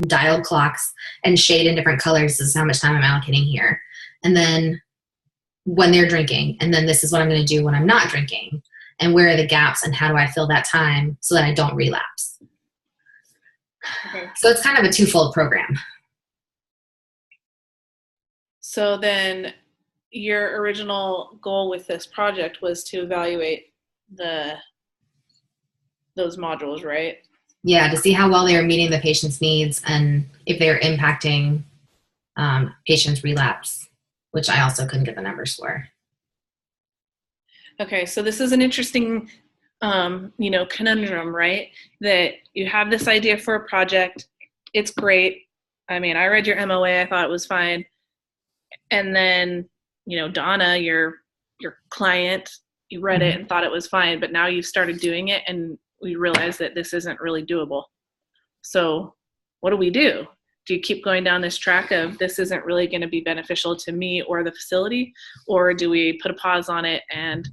dialed clocks and shade in different colors. This is how much time I'm allocating here. And then when they're drinking, and then this is what I'm going to do when I'm not drinking, and where are the gaps and how do I fill that time so that I don't relapse. Okay. So it's kind of a twofold program. So then your original goal with this project was to evaluate those modules, right? Yeah, to see how well they are meeting the patient's needs and if they are impacting patients' relapse, which I also couldn't get the numbers for. Okay, so this is an interesting, conundrum, right? That you have this idea for a project, it's great. I mean, I read your MOA, I thought it was fine. And then, Donna, your client, you read it and thought it was fine, but now you've started doing it and we realize that this isn't really doable. So what do we do? Do you keep going down this track of this isn't really going to be beneficial to me or the facility? Or do we put a pause on it and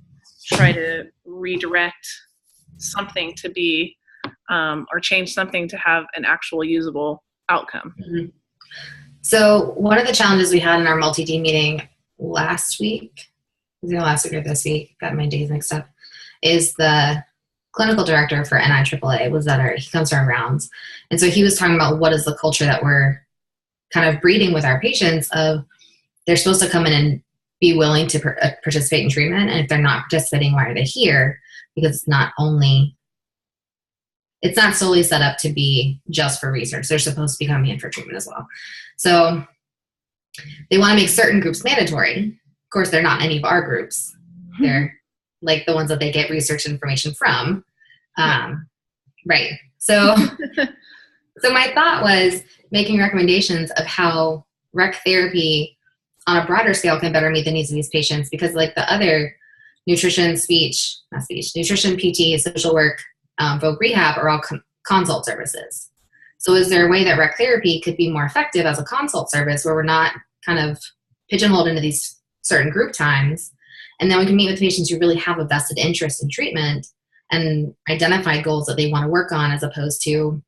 try to redirect something to be, or change something to have an actual usable outcome? Mm-hmm. So one of the challenges we had in our multi-D meeting last week, last week or this week, got my days mixed up, is the clinical director for NIAAA he comes to our rounds. And so he was talking about what is the culture that we're kind of breeding with our patients of they're supposed to come in and be willing to participate in treatment. And if they're not participating, why are they here? Because it's not solely set up to be just for research. They're supposed to be coming in for treatment as well. So they want to make certain groups mandatory. Of course, they're not any of our groups. They're like the ones that they get research information from. Right. So my thought was making recommendations of how rec therapy on a broader scale can better meet the needs of these patients, because like the other nutrition, nutrition, PT, social work, voc rehab are all consult services. So is there a way that rec therapy could be more effective as a consult service where we're not kind of pigeonholed into these certain group times, and then we can meet with patients who really have a vested interest in treatment and identify goals that they want to work on, as opposed to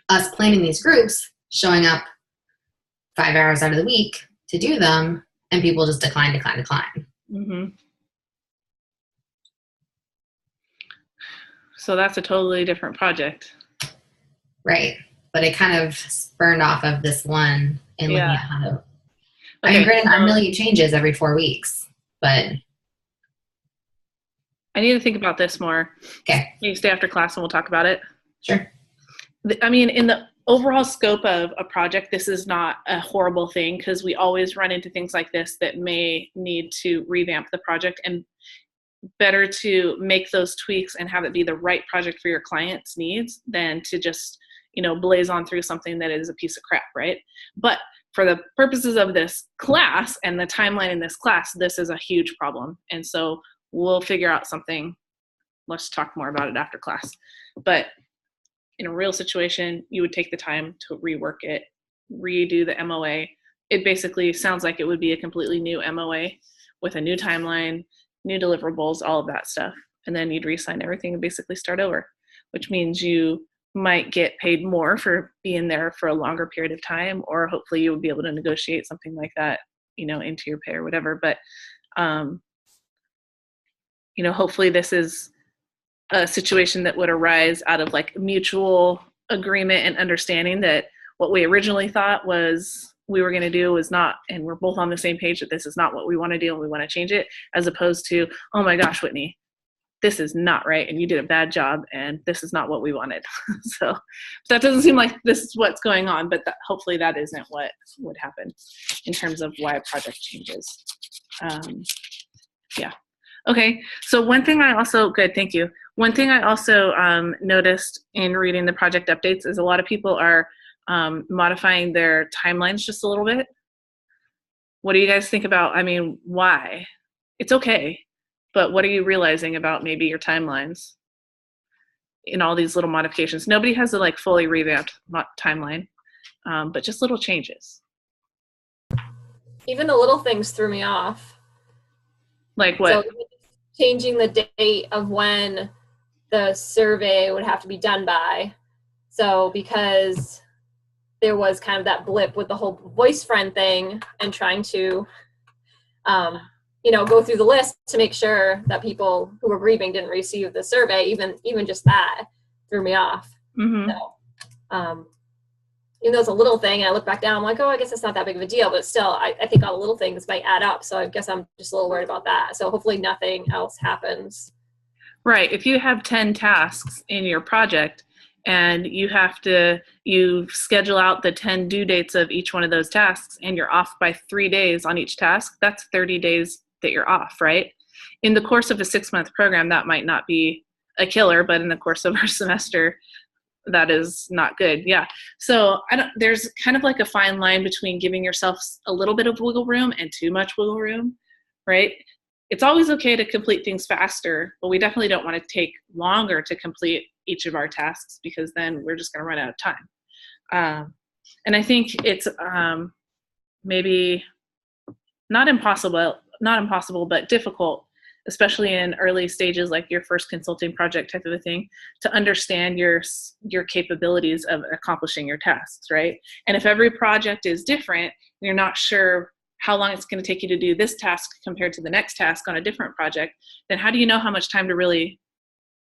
us planning these groups, showing up 5 hours out of the week to do them, and people just decline. Mm-hmm. So that's a totally different project. Right. But it kind of spurned off of this one and looking at how to, okay, I mean, granted, our milieu changes every 4 weeks, but I need to think about this more. Okay. You stay after class and we'll talk about it. Sure. I mean, in the overall scope of a project, this is not a horrible thing, because we always run into things like this that may need to revamp the project, and better to make those tweaks and have it be the right project for your client's needs than to just, blaze on through something that is a piece of crap, right? But for the purposes of this class and the timeline in this class, this is a huge problem. And so we'll figure out something. Let's talk more about it after class. But in a real situation, you would take the time to rework it, redo the MOA. It basically sounds like it would be a completely new MOA with a new timeline, new deliverables, all of that stuff. And then you'd re-sign everything and basically start over, which means you might get paid more for being there for a longer period of time, or hopefully you would be able to negotiate something like that, into your pay or whatever. But, hopefully this is a situation that would arise out of like mutual agreement and understanding that what we originally thought was we were going to do was not, and we're both on the same page that this is not what we want to do and we want to change it, as opposed to, oh my gosh, Whitney, this is not right and you did a bad job and this is not what we wanted. So that doesn't seem like this is what's going on, but hopefully that isn't what would happen in terms of why a project changes. Okay, so one thing I also, thank you. One thing I also noticed in reading the project updates is a lot of people are modifying their timelines just a little bit. What do you guys think about, why? It's okay, but what are you realizing about maybe your timelines in all these little modifications? Nobody has a fully revamped timeline, but just little changes. Even the little things threw me off. Like what? So changing the date of when the survey would have to be done by. So because there was kind of that blip with the whole voice friend thing and trying to, go through the list to make sure that people who were grieving didn't receive the survey. Even just that threw me off. Mm-hmm. So, even though it's a little thing, and I look back down, I'm like, oh, I guess it's not that big of a deal, but still, I think all the little things might add up. So I guess I'm just a little worried about that. So hopefully nothing else happens. Right. If you have 10 tasks in your project and you schedule out the 10 due dates of each one of those tasks and you're off by 3 days on each task, that's 30 days that you're off, right? In the course of a 6-month program, that might not be a killer, but in the course of our semester, that is not good. Yeah. So there's kind of like a fine line between giving yourself a little bit of wiggle room and too much wiggle room, right? It's always okay to complete things faster, but we definitely don't want to take longer to complete each of our tasks because then we're just going to run out of time. And I think it's maybe not impossible, but difficult, especially in early stages, like your first consulting project type of a thing, to understand your capabilities of accomplishing your tasks, right? And if every project is different, you're not sure how long it's going to take you to do this task compared to the next task on a different project, then how do you know how much time to really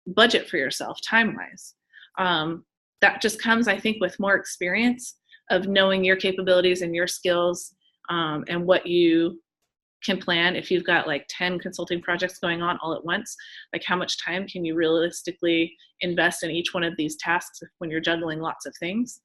budget for yourself time-wise? That just comes, I think, with more experience of knowing your capabilities and your skills, and what you can plan. If you've got like 10 consulting projects going on all at once, like how much time can you realistically invest in each one of these tasks when you're juggling lots of things?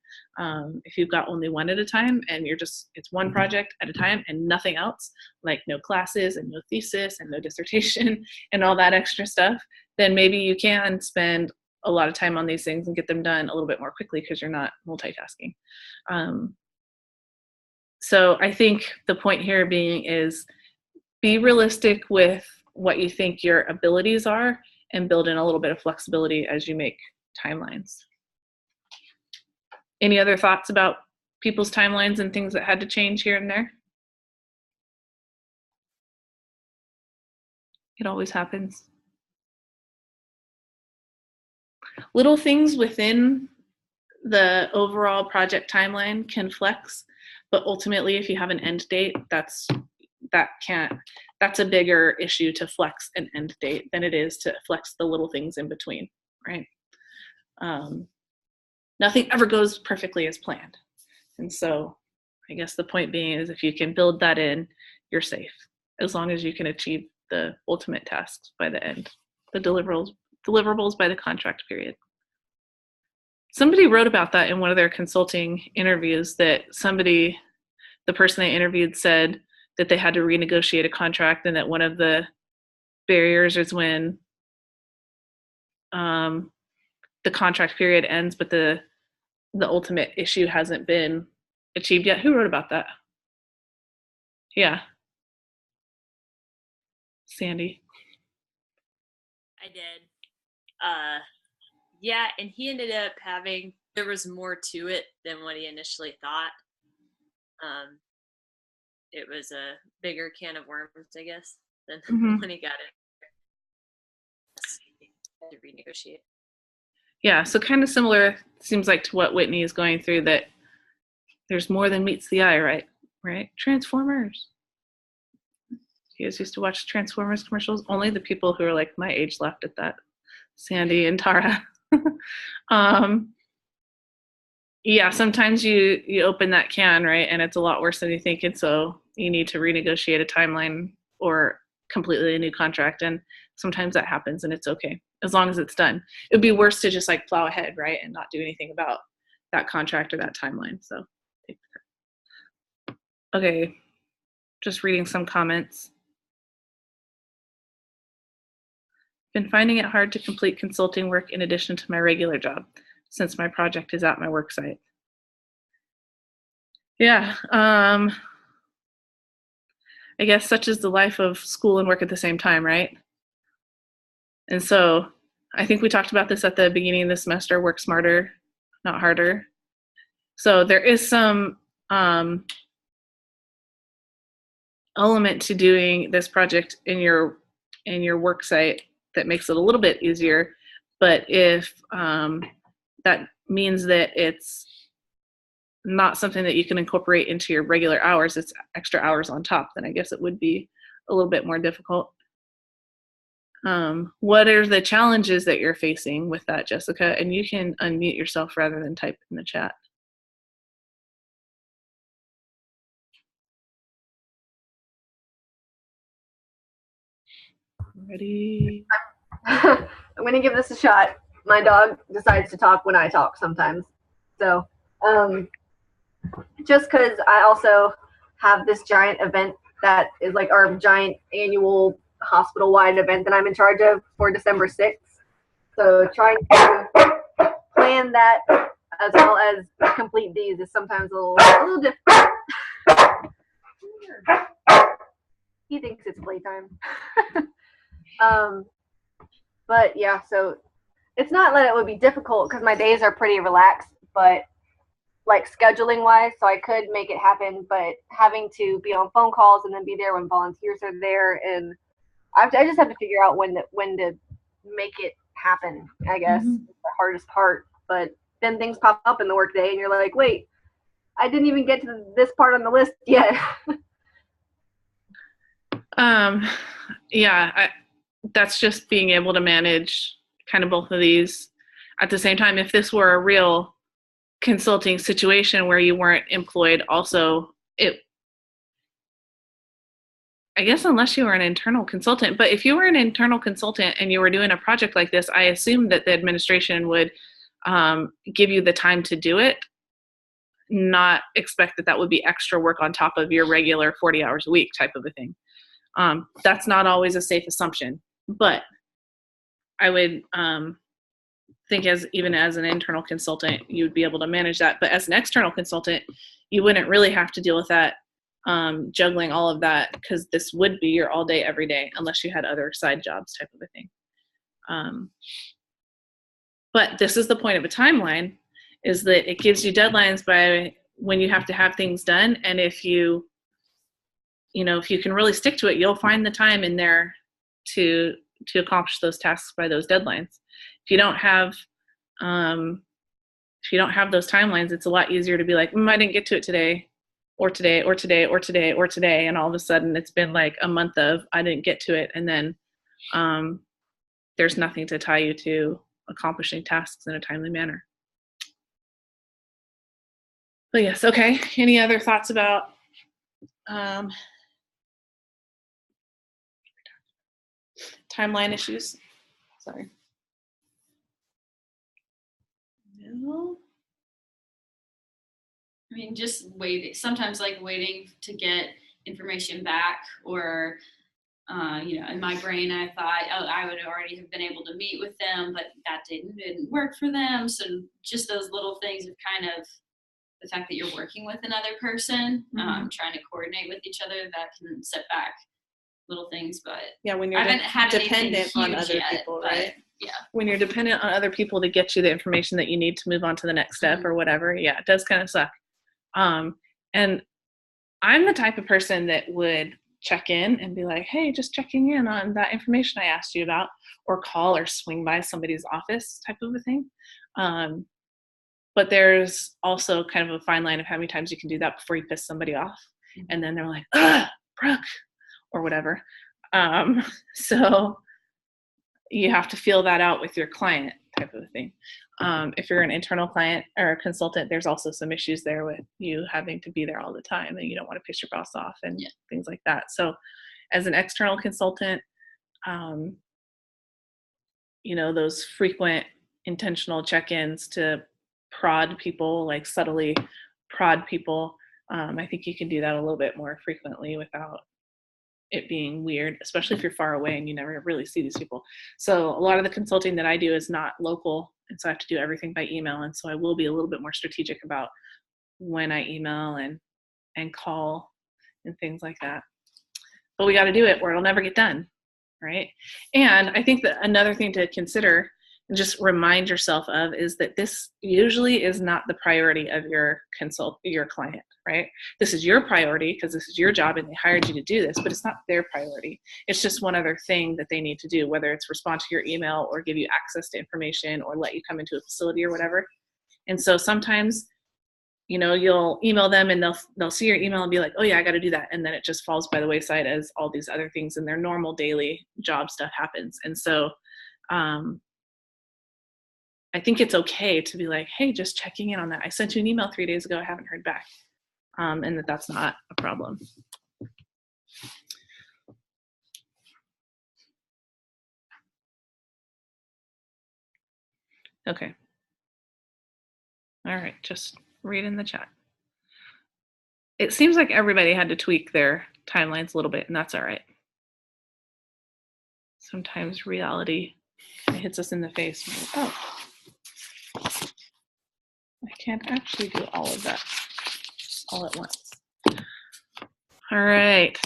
If you've got only one at a time and it's one project at a time and nothing else, like no classes and no thesis and no dissertation and all that extra stuff, then maybe you can spend a lot of time on these things and get them done a little bit more quickly because you're not multitasking. So I think the point here being is be realistic with what you think your abilities are and build in a little bit of flexibility as you make timelines. Any other thoughts about people's timelines and things that had to change here and there? It always happens. Little things within the overall project timeline can flex, but ultimately if you have an end date, that's a bigger issue to flex an end date than it is to flex the little things in between, right? Nothing ever goes perfectly as planned. And so I guess the point being is if you can build that in, you're safe, as long as you can achieve the ultimate tasks by the end, the deliverables by the contract period. Somebody wrote about that in one of their consulting interviews, that the person they interviewed said that they had to renegotiate a contract, and that one of the barriers is when the contract period ends, but the ultimate issue hasn't been achieved yet. Who wrote about that? Yeah. Sandy. I did. Yeah, and he ended up there was more to it than what he initially thought. It was a bigger can of worms, I guess, than when he got it. Had to renegotiate. Yeah, so kind of similar, seems like, to what Whitney is going through, that there's more than meets the eye, right? Transformers. You guys used to watch Transformers commercials? Only the people who are like my age laughed at that. Sandy and Tara. Yeah, sometimes you open that can, right, and it's a lot worse than you think, and so you need to renegotiate a timeline or completely a new contract, and sometimes that happens, and it's okay, as long as it's done. It would be worse to just like plow ahead, right, and not do anything about that contract or that timeline. So, okay, just reading some comments. Been finding it hard to complete consulting work in addition to my regular job, since my project is at my work site. Yeah, I guess such is the life of school and work at the same time, right? And so I think we talked about this at the beginning of the semester, work smarter, not harder. So there is some element to doing this project in your work site that makes it a little bit easier. But if that means that it's not something that you can incorporate into your regular hours, it's extra hours on top, then I guess it would be a little bit more difficult. What are the challenges that you're facing with that, Jessica? And you can unmute yourself rather than type in the chat. Ready? I'm going to give this a shot. My dog decides to talk when I talk sometimes. So, just because I also have this giant event that is like our giant annual hospital-wide event that I'm in charge of for December 6th. So trying to plan that as well as complete these is sometimes a little difficult. He thinks it's playtime. But yeah, so it's not that it would be difficult because my days are pretty relaxed, but like scheduling wise, so I could make it happen, but having to be on phone calls and then be there when volunteers are there, and I just have to figure out when to make it happen, I guess. It's the hardest part. But then things pop up in the workday and you're like, wait, I didn't even get to this part on the list yet. Yeah, that's just being able to manage kind of both of these at the same time. If this were a real consulting situation where you weren't employed also, I guess unless you were an internal consultant, but if you were an internal consultant and you were doing a project like this, I assume that the administration would give you the time to do it, not expect that would be extra work on top of your regular 40 hours a week type of a thing. That's not always a safe assumption, but I would think even as an internal consultant, you'd be able to manage that. But as an external consultant, you wouldn't really have to deal with that, juggling all of that, because this would be your all day, every day, unless you had other side jobs type of a thing. But this is the point of a timeline, is that it gives you deadlines by when you have to have things done. And if you can really stick to it, you'll find the time in there to accomplish those tasks by those deadlines. If you don't have those timelines, it's a lot easier to be like, I didn't get to it today, or today, or today, or today, or today, and all of a sudden it's been like a month of I didn't get to it, and then there's nothing to tie you to accomplishing tasks in a timely manner. But yes, okay. Any other thoughts about timeline issues? Sorry. No. I mean, just sometimes like waiting to get information back, or, in my brain, I thought, I would already have been able to meet with them, but that didn't work for them. So just those little things of kind of the fact that you're working with another person, trying to coordinate with each other, that can set back little things. But yeah, when you're I haven't had dependent on other people, right? Yeah. When you're dependent on other people to get you the information that you need to move on to the next step or whatever, yeah, it does kind of suck. And I'm the type of person that would check in and be like, hey, just checking in on that information I asked you about, or call or swing by somebody's office type of a thing. But there's also kind of a fine line of how many times you can do that before you piss somebody off. And then they're like, Brooke, or whatever. So you have to feel that out with your client type of a thing. If you're an internal client or a consultant, there's also some issues there with you having to be there all the time, and you don't want to piss your boss off and things like that. So as an external consultant, those frequent intentional check-ins to prod people, like subtly prod people, I think you can do that a little bit more frequently without it being weird, especially if you're far away and you never really see these people. So a lot of the consulting that I do is not local, and so I have to do everything by email, and so I will be a little bit more strategic about when I email and call and things like that. But we got to do it or it'll never get done, right? And I think that another thing to consider and just remind yourself of is that this usually is not the priority of your client, right? This is your priority because this is your job and they hired you to do this, but it's not their priority. It's just one other thing that they need to do, whether it's respond to your email or give you access to information or let you come into a facility or whatever. And so sometimes you'll email them and they'll see your email and be like, oh yeah, I got to do that. And then it just falls by the wayside as all these other things in their normal daily job stuff happens. And so, I think it's okay to be like, hey, just checking in on that. I sent you an email 3 days ago. I haven't heard back. And that's not a problem. Okay. All right, just read in the chat. It seems like everybody had to tweak their timelines a little bit, and that's all right. Sometimes reality hits us in the face. Oh, I can't actually do all of that all at once. All right.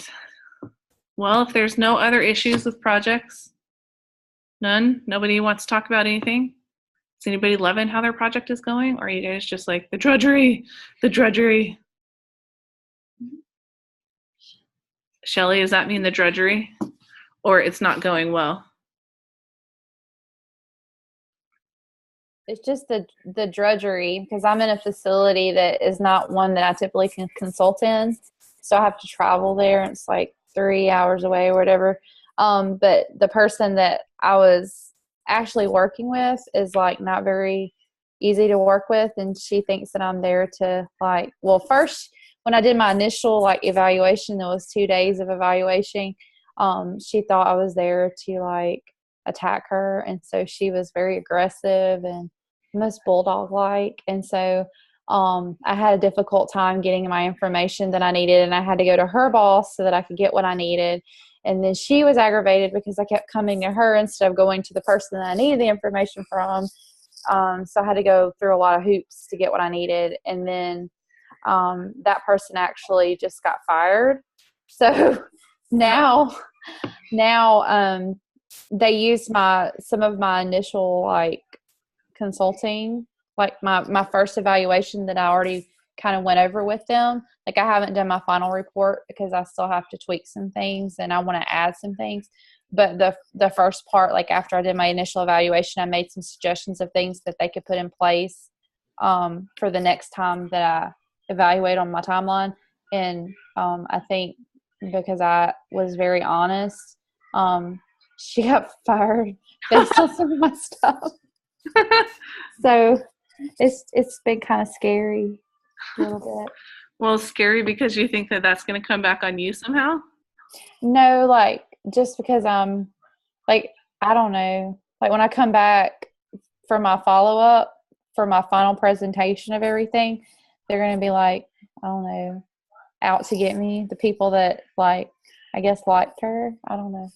Well, if there's no other issues with projects, none, nobody wants to talk about anything. Is anybody loving how their project is going? Or are you guys just like, the drudgery? Shelly, does that mean the drudgery? Or it's not going well? It's just the drudgery, because I'm in a facility that is not one that I typically can consult in. So I have to travel there, and it's like 3 hours away or whatever. But the person that I was actually working with is like not very easy to work with, and she thinks that I'm there to like, well, first when I did my initial like evaluation, there was 2 days of evaluation. She thought I was there to like attack her, and so she was very aggressive and almost bulldog like. And so I had a difficult time getting my information that I needed, and I had to go to her boss so that I could get what I needed. And then she was aggravated because I kept coming to her instead of going to the person that I needed the information from. So I had to go through a lot of hoops to get what I needed. And then that person actually just got fired. So now they used some of my initial like consulting, like my first evaluation that I already kind of went over with them. Like I haven't done my final report because I still have to tweak some things and I want to add some things. But the first part, like after I did my initial evaluation, I made some suggestions of things that they could put in place for the next time that I evaluate on my timeline. And I think because I was very honest, she got fired based on some of my stuff. So it's been kind of scary a little bit. Well, scary because you think that that's going to come back on you somehow? No, like just because I'm like, I don't know, like when I come back for my follow-up for my final presentation of everything, they're going to be like, I don't know, out to get me. The people that like, I guess liked her. I don't know.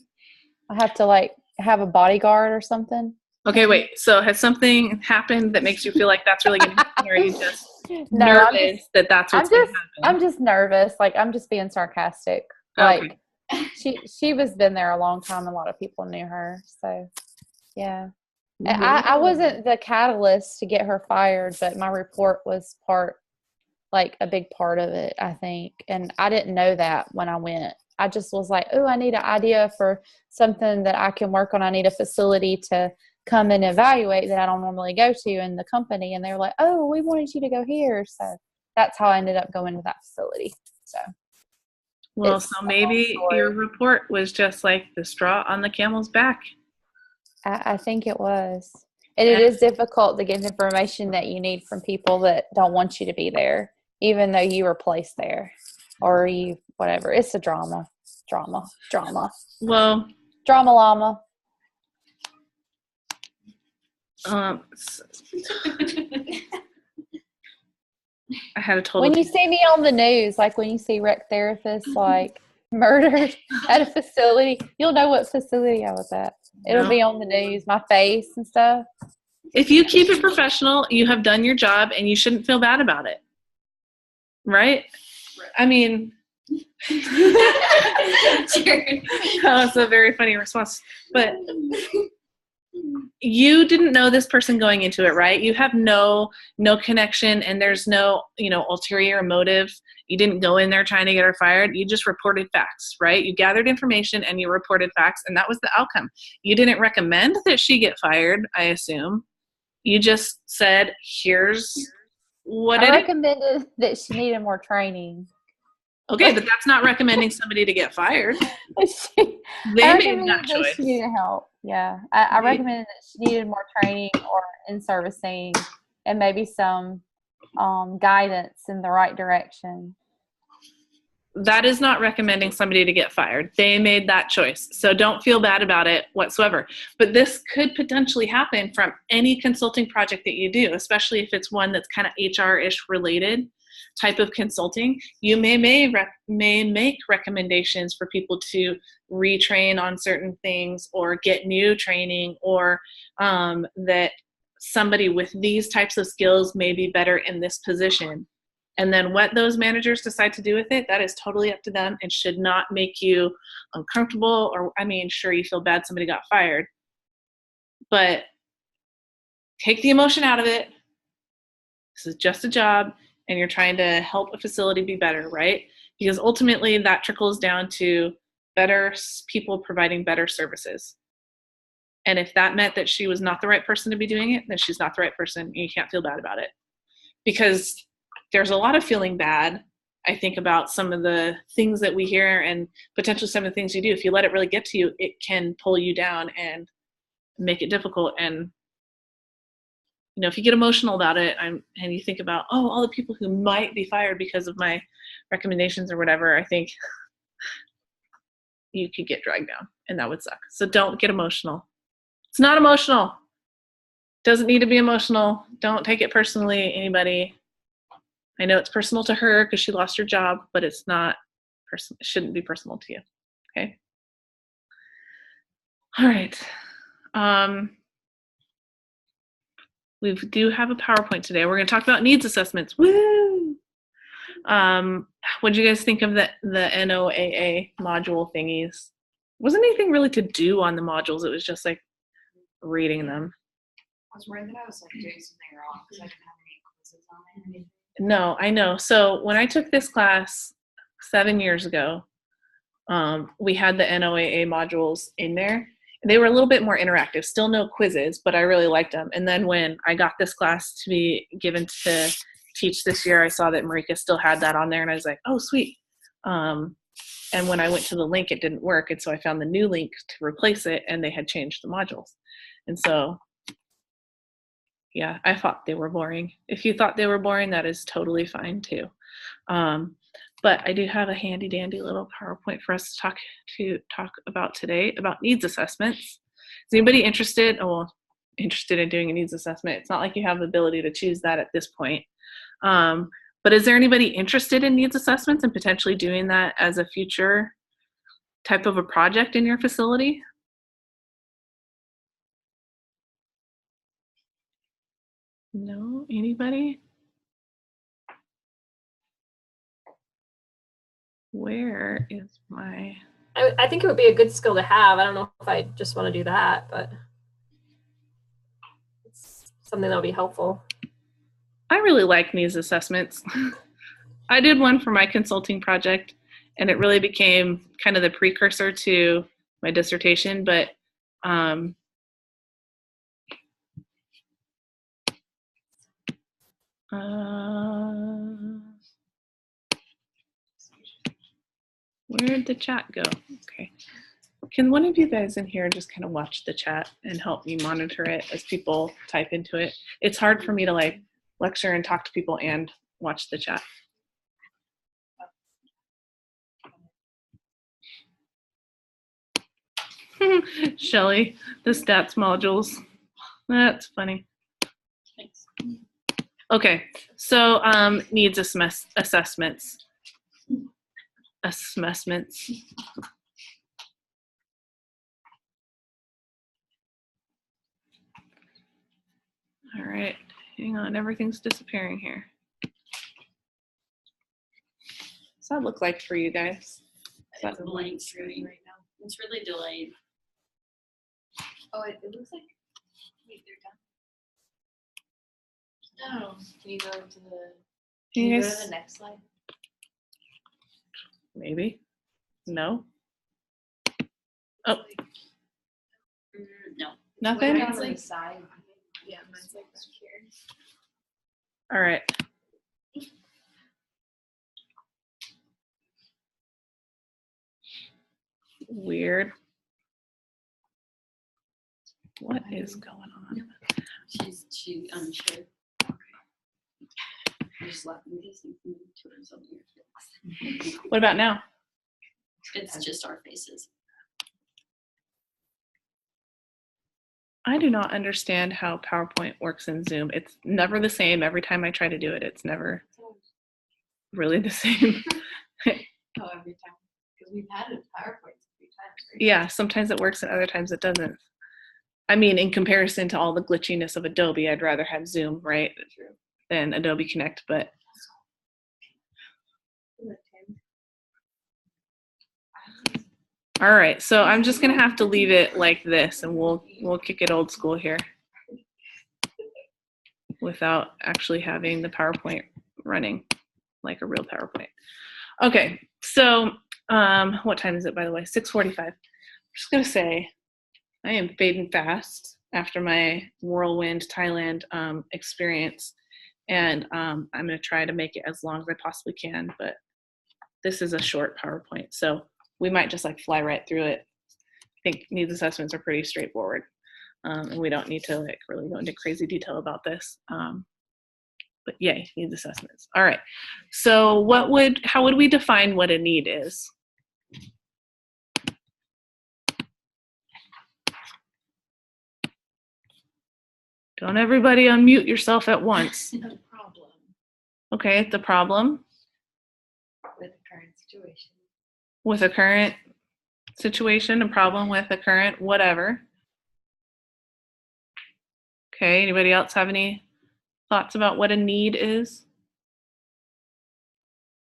I have to like have a bodyguard or something. Okay, wait. So has something happened that makes you feel like that's really going to happen, or are you just nervous that that's what's going to happen? I'm just nervous. Like I'm just being sarcastic. Like she was been there a long time. A lot of people knew her. So yeah. Mm-hmm. I wasn't the catalyst to get her fired, but my report was like a big part of it, I think. And I didn't know that when I went. I just was like, oh, I need an idea for something that I can work on. I need a facility to come and evaluate that I don't normally go to in the company. And they were like, oh, we wanted you to go here. So that's how I ended up going to that facility. So. Well, so maybe your report was just like the straw on the camel's back. I think it was. And it is difficult to get information that you need from people that don't want you to be there, even though you were placed there or you, whatever. It's a drama. Well, drama llama. I had a total. When you see me on the news, like when you see rec therapists like murdered at a facility, you'll know what facility I was at. It'll be on the news, my face and stuff. If you keep it professional, you have done your job and you shouldn't feel bad about it. Right? I mean, that was a very funny response. But you didn't know this person going into it, right? You have no connection, and there's no, ulterior motive. You didn't go in there trying to get her fired. You just reported facts, right? You gathered information and you reported facts, and that was the outcome. You didn't recommend that she get fired, I assume. You just said, here's what I did it? recommended that she needed more training. Okay, but that's not recommending somebody to get fired. I They made recommended that choice. she needed help. Yeah, I They- recommended that she needed more training or in servicing and maybe some guidance in the right direction. That is not recommending somebody to get fired. They made that choice. So don't feel bad about it whatsoever. But this could potentially happen from any consulting project that you do, especially if it's one that's kind of HR-ish related type of consulting. You may make recommendations for people to retrain on certain things or get new training, or that somebody with these types of skills may be better in this position. And then what those managers decide to do with it, that is totally up to them and should not make you uncomfortable. Or, I mean, sure, you feel bad somebody got fired, but take the emotion out of it. This is just a job, and you're trying to help a facility be better, right? Because ultimately that trickles down to better people providing better services. And if that meant that she was not the right person to be doing it, then she's not the right person, and you can't feel bad about it. Because there's a lot of feeling bad, I think, about some of the things that we hear and potentially some of the things you do. If you let it really get to you, it can pull you down and make it difficult. And, you know, if you get emotional about it and you think about, oh, all the people who might be fired because of my recommendations or whatever, I think you could get dragged down, and that would suck. So don't get emotional. It's not emotional. Doesn't need to be emotional. Don't take it personally, anybody. I know it's personal to her because she lost her job, but it's not personal. It shouldn't be personal to you. Okay. All right. We do have a PowerPoint today. We're going to talk about needs assessments. Woo! What did you guys think of the NOAA module thingies? Wasn't anything really to do on the modules. It was just like reading them. I was worried that I was like doing something wrong because I didn't have any quizzes on it. No, I know. So when I took this class 7 years ago, we had the NOAA modules in there. They were a little bit more interactive, still no quizzes, but I really liked them. And then when I got this class to be given to teach this year, I saw that Marika still had that on there, and I was like, oh, sweet. And when I went to the link, it didn't work. And so I found the new link to replace it, and they had changed the modules. And so, yeah, I thought they were boring. If you thought they were boring, that is totally fine too. But I do have a handy dandy little PowerPoint for us to talk about today about needs assessments. Is anybody interested? Oh, well, interested in doing a needs assessment? It's not like you have the ability to choose that at this point. But is there anybody interested in needs assessments and potentially doing that as a future type of a project in your facility? No? Anybody? Where is my... I think it would be a good skill to have. I don't know if I just want to do that, but it's something that'll be helpful. I really like needs assessments. I did one for my consulting project, and it really became kind of the precursor to my dissertation, but where'd the chat go? Okay. Can one of you guys in here just kind of watch the chat and help me monitor it as people type into it? It's hard for me to like lecture and talk to people and watch the chat. Shelly, the stats modules. That's funny. Thanks. Okay, so needs assessments. Assessments. All right, hang on, everything's disappearing here. What's that look like for you guys? It's a blank screen right now. It's really delayed. Oh, it looks like wait, they're done. Oh, can you go to the? Can you go to the next slide? Maybe. No. Oh, No. nothing. Mine's like side. Yeah, mine's like back here. All right. weird. What is going on? She unsure. I just left me listening to her something. What about now? It's just our faces. I do not understand how PowerPoint works in Zoom. It's never the same every time I try to do it. It's never really the same. Oh, every time. Because we've had it PowerPoint a few times. Right? Yeah, sometimes it works and other times it doesn't. I mean, in comparison to all the glitchiness of Adobe, I'd rather have Zoom, right, than Adobe Connect, but all right, so I'm just gonna have to leave it like this and we'll kick it old school here without actually having the PowerPoint running like a real PowerPoint. Okay, so what time is it, by the way? 6:45. I'm just gonna say I am fading fast after my whirlwind Thailand experience, and I'm gonna try to make it as long as I possibly can, but this is a short PowerPoint, so we might just like fly right through it. I think needs assessments are pretty straightforward, and we don't need to like really go into crazy detail about this. But yay, needs assessments. All right. So how would we define what a need is? Don't everybody unmute yourself at once. A problem Okay, it's a problem with the current situation. with a current situation, a problem with a current whatever. Okay, anybody else have any thoughts about what a need is?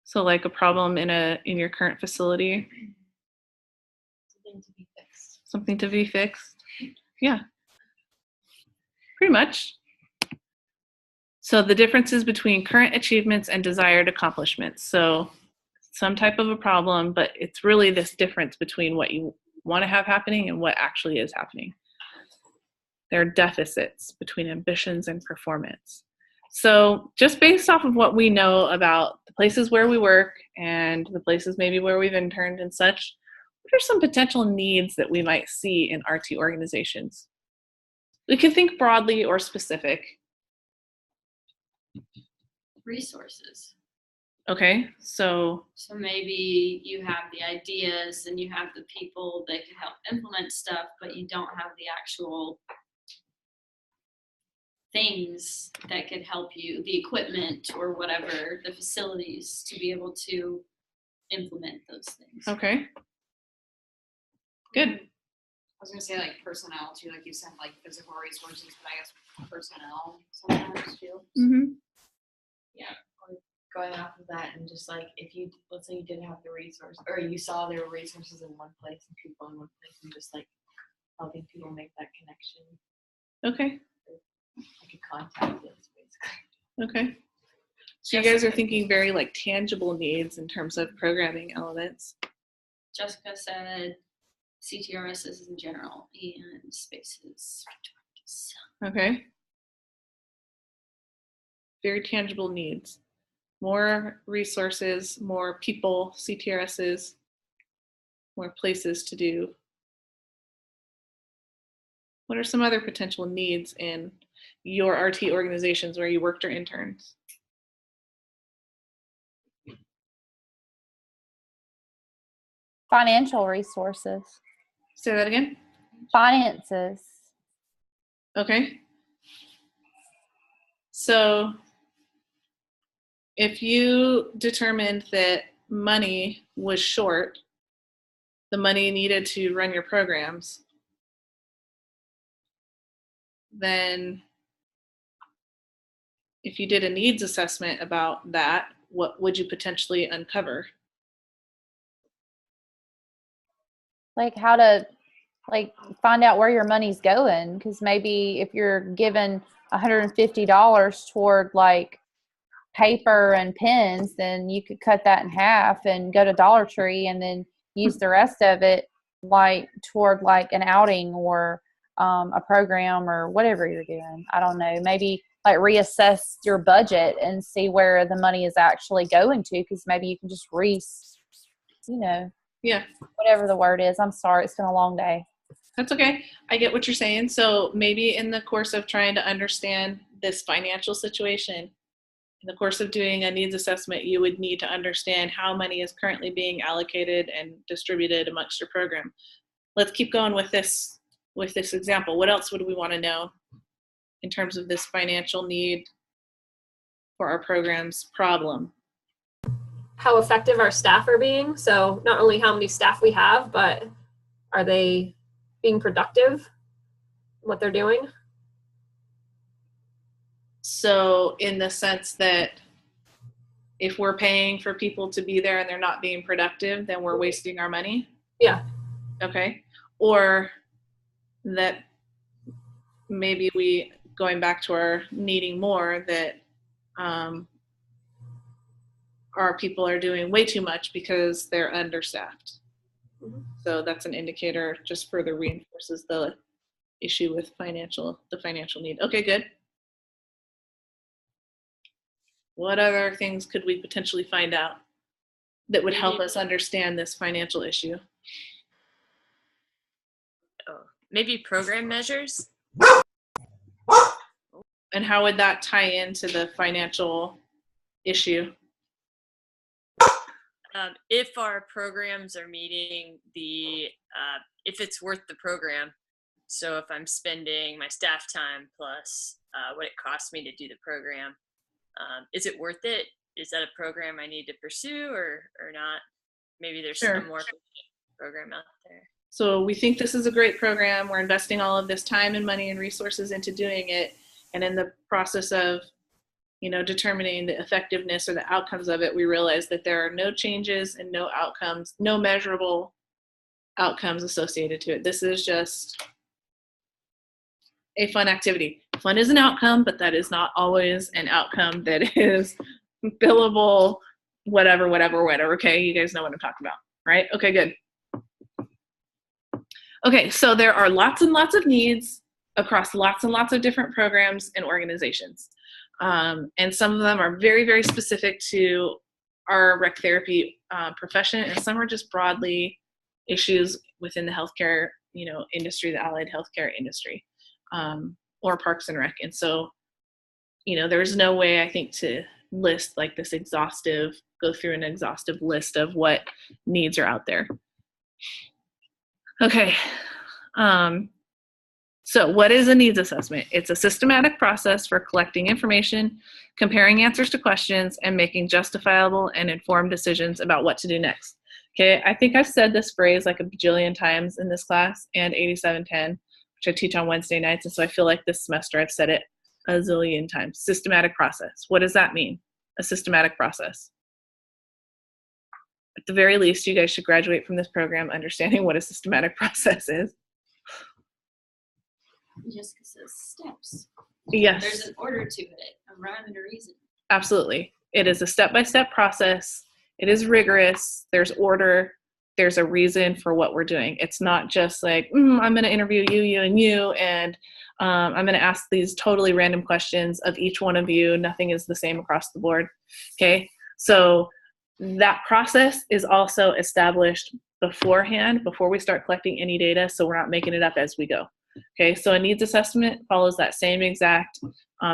So like a problem in your current facility, Something to be fixed. something to be fixed. Yeah, pretty much. So the differences between current achievements and desired accomplishments. So some type of a problem, but it's really this difference between what you want to have happening and what actually is happening. There are deficits between ambitions and performance. So just based off of what we know about the places where we work and the places maybe where we've interned and such, what are some potential needs that we might see in RT organizations? We can think broadly or specific. Resources. Okay, so maybe you have the ideas and you have the people that can help implement stuff, but you don't have the actual things that could help you, the equipment or whatever, the facilities to be able to implement those things. okay. Good. I was gonna say like personnel too, like you said, like physical resources, but I guess personnel sometimes too. Mm-hmm. Going off of that, and just like if you, let's say you didn't have the resource, or you saw there were resources in one place and people in one place, and just like helping people make that connection, Okay. like a contact list basically. Okay. So you guys are thinking very like tangible needs in terms of programming elements. Jessica said CTRSs in general and spaces. Okay. Very tangible needs. More resources, more people, CTRSs, more places to do. What are some other potential needs in your RT organizations where you worked or interned? Financial resources. Say that again. Finances. Okay. So if you determined that money was short, the money needed to run your programs, then if you did a needs assessment about that, what would you potentially uncover? Like how to like find out where your money's going, because maybe if you're given $150 toward like paper and pens, then you could cut that in half and go to Dollar Tree and then use the rest of it like toward like an outing or a program or whatever you're doing. I don't know, maybe like reassess your budget and see where the money is actually going to, because maybe you can just Yeah. Whatever the word is. I'm sorry. It's been a long day. That's okay. I get what you're saying. So maybe in the course of trying to understand this financial situation, in the course of doing a needs assessment, you would need to understand how money is currently being allocated and distributed amongst your program. Let's keep going with this example. What else would we want to know in terms of this financial need for our program's problem? How effective our staff are being. So not only how many staff we have, but are they being productive in what they're doing? So in the sense that if we're paying for people to be there and they're not being productive, then we're wasting our money? Yeah. Okay. Or that maybe we, going back to our needing more, that our people are doing way too much because they're understaffed. Mm-hmm. So that's an indicator, just further reinforces the issue with the financial need. Okay, good. What other things could we potentially find out that would help us understand this financial issue? Maybe program measures. And how would that tie into the financial issue? If our programs are meeting if it's worth the program. So if I'm spending my staff time plus what it costs me to do the program, is it worth it? Is that a program I need to pursue or not? Maybe there's Sure. some more program out there. So we think this is a great program. We're investing all of this time and money and resources into doing it. And in the process of, determining the effectiveness or the outcomes of it, we realize that there are no changes and no outcomes, no measurable outcomes associated to it. This is just a fun activity. Fun is an outcome, but that is not always an outcome that is billable, whatever. Okay, you guys know what I'm talking about, right? Okay, good. Okay, so there are lots and lots of needs across lots and lots of different programs and organizations. And some of them are very, very specific to our rec therapy profession, and some are just broadly issues within the healthcare, industry, the allied healthcare industry, or Parks and Rec. And so, there's no way, I think, to list like this go through an exhaustive list of what needs are out there. Okay. So what is a needs assessment? It's a systematic process for collecting information, comparing answers to questions, and making justifiable and informed decisions about what to do next. Okay, I think I've said this phrase like a bajillion times in this class and 8710, which I teach on Wednesday nights, and so I feel like this semester I've said it a zillion times. Systematic process. What does that mean? A systematic process. At the very least, you guys should graduate from this program understanding what a systematic process is. Jessica says steps. Yes. There's an order to it, a rhyme and a reason. Absolutely. It is a step-by-step process. It is rigorous. There's order. There's a reason for what we're doing. It's not just like, I'm going to interview you, and I'm going to ask these totally random questions of each one of you. Nothing is the same across the board. Okay. So that process is also established beforehand, before we start collecting any data, so we're not making it up as we go. Okay, so a needs assessment follows that same exact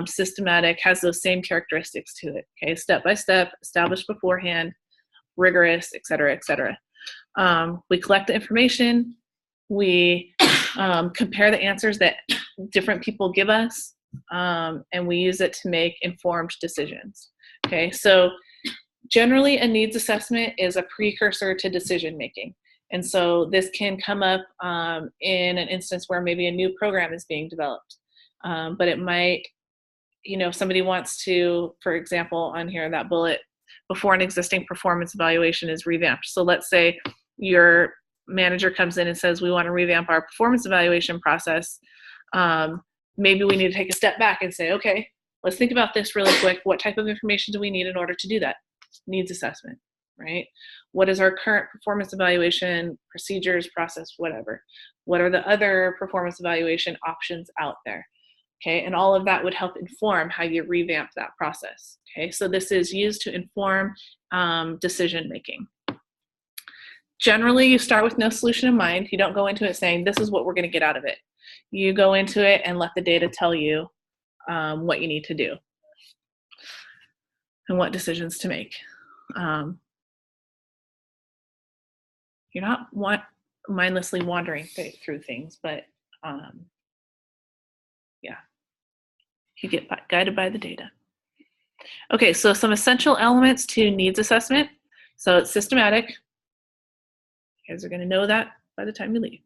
systematic, has those same characteristics to it. Okay, step by step, established beforehand, rigorous, et cetera, et cetera. We collect the information, we compare the answers that different people give us, and we use it to make informed decisions. Okay, so generally a needs assessment is a precursor to decision making. And so this can come up in an instance where maybe a new program is being developed. But it might, somebody wants to, for example, on here, that bullet, before an existing performance evaluation is revamped. So let's say your manager comes in and says, we want to revamp our performance evaluation process. Maybe we need to take a step back and say, okay, let's think about this really quick. What type of information do we need in order to do that? Needs assessment. Right? What is our current performance evaluation procedures, process, whatever? What are the other performance evaluation options out there? Okay, and all of that would help inform how you revamp that process. Okay, so this is used to inform decision making. generally you start with no solution in mind. You don't go into it saying, this is what we're going to get out of it. You go into it and let the data tell you what you need to do and what decisions to make. You're not mindlessly wandering through things, but yeah, you get guided by the data. Okay, so some essential elements to needs assessment. So it's systematic. You guys are going to know that by the time you leave.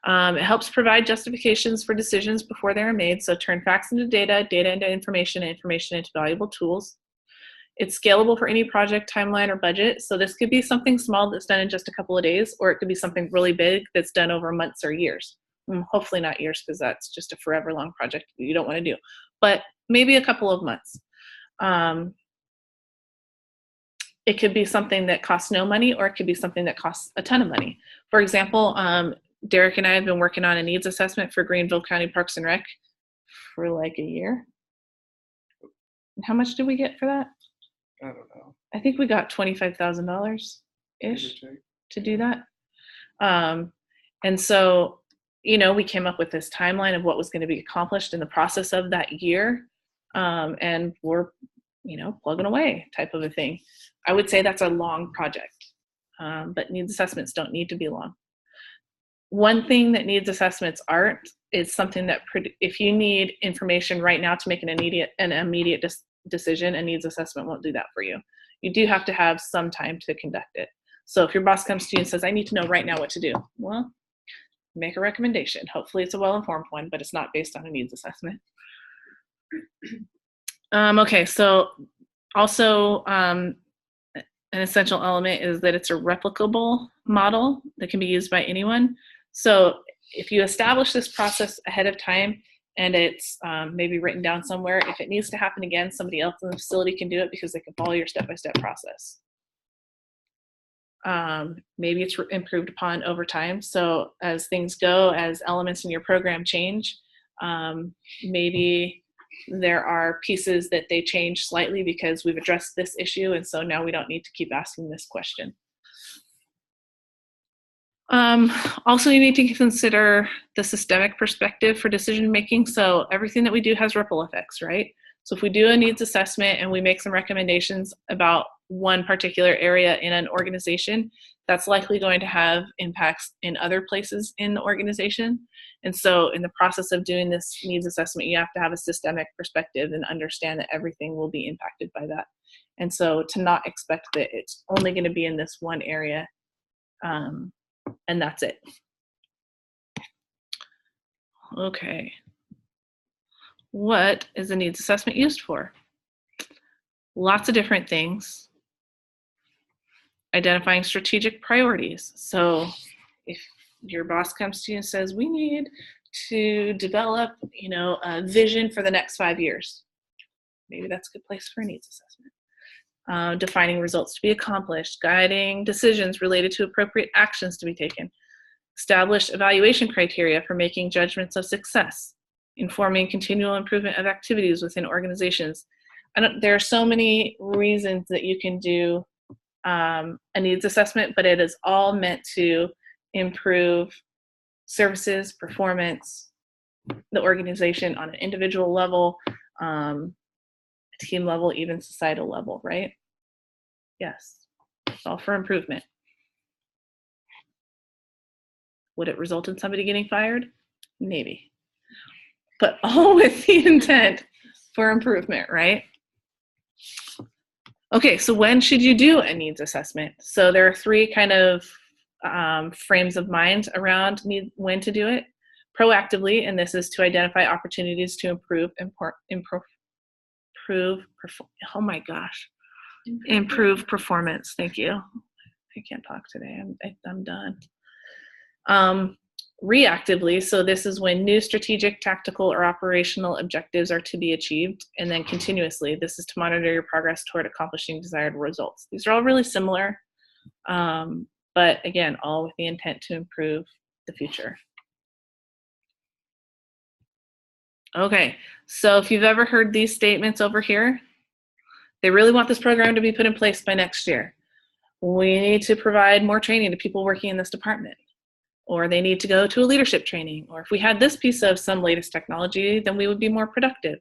It helps provide justifications for decisions before they are made. So turn facts into data, data into information, and information into valuable tools. It's scalable for any project, timeline, or budget. So this could be something small that's done in just a couple of days, or it could be something really big that's done over months or years. Hopefully not years, because that's just a forever long project you don't want to do. But maybe a couple of months. It could be something that costs no money, or it could be something that costs a ton of money. For example, Derek and I have been working on a needs assessment for Greenville County Parks and Rec for like a year. How much did we get for that? I don't know. I think we got $25,000-ish to do that. And so, you know, we came up with this timeline of what was going to be accomplished in the process of that year. And we're, you know, plugging away type of a thing. I would say that's a long project, but needs assessments don't need to be long. One thing that needs assessments aren't is something that if you need information right now to make an immediate decision, a needs assessment won't do that for you. You do have to have some time to conduct it. So if your boss comes to you and says, I need to know right now what to do, well, make a recommendation. Hopefully it's a well-informed one, but it's not based on a needs assessment. Okay, so also an essential element is that it's a replicable model that can be used by anyone. So if you establish this process ahead of time and it's maybe written down somewhere, if it needs to happen again, somebody else in the facility can do it because they can follow your step-by-step process. Maybe it's improved upon over time. So as things go, as elements in your program change, maybe there are pieces that they change slightly because we've addressed this issue, and so now we don't need to keep asking this question. Also, you need to consider the systemic perspective for decision making. So everything that we do has ripple effects, right? So if we do a needs assessment and we make some recommendations about one particular area in an organization, that's likely going to have impacts in other places in the organization. And so in the process of doing this needs assessment, you have to have a systemic perspective and understand that everything will be impacted by that. And so to not expect that it's only going to be in this one area, and that's it. Okay. What is a needs assessment used for? Lots of different things. Identifying strategic priorities. So if your boss comes to you and says, we need to develop, you know, a vision for the next 5 years, maybe that's a good place for a needs assessment. Defining results to be accomplished, guiding decisions related to appropriate actions to be taken, establish evaluation criteria for making judgments of success, informing continual improvement of activities within organizations. There are so many reasons that you can do a needs assessment, but it is all meant to improve services, performance, the organization on an individual level, team level, even societal level, right? Yes, it's all for improvement. Would it result in somebody getting fired? Maybe. But all with the intent for improvement, right? Okay, so when should you do a needs assessment? So there are 3 kind of frames of mind around when to do it. Proactively, and this is to identify opportunities to improve performance. Thank you. I can't talk today. I'm done. Reactively, so this is when new strategic, tactical, or operational objectives are to be achieved, and then continuously, this is to monitor your progress toward accomplishing desired results. These are all really similar, but again, all with the intent to improve the future. Okay, so if you've ever heard these statements over here, they really want this program to be put in place by next year. we need to provide more training to people working in this department, or they need to go to a leadership training, or if we had this piece of some latest technology, then we would be more productive.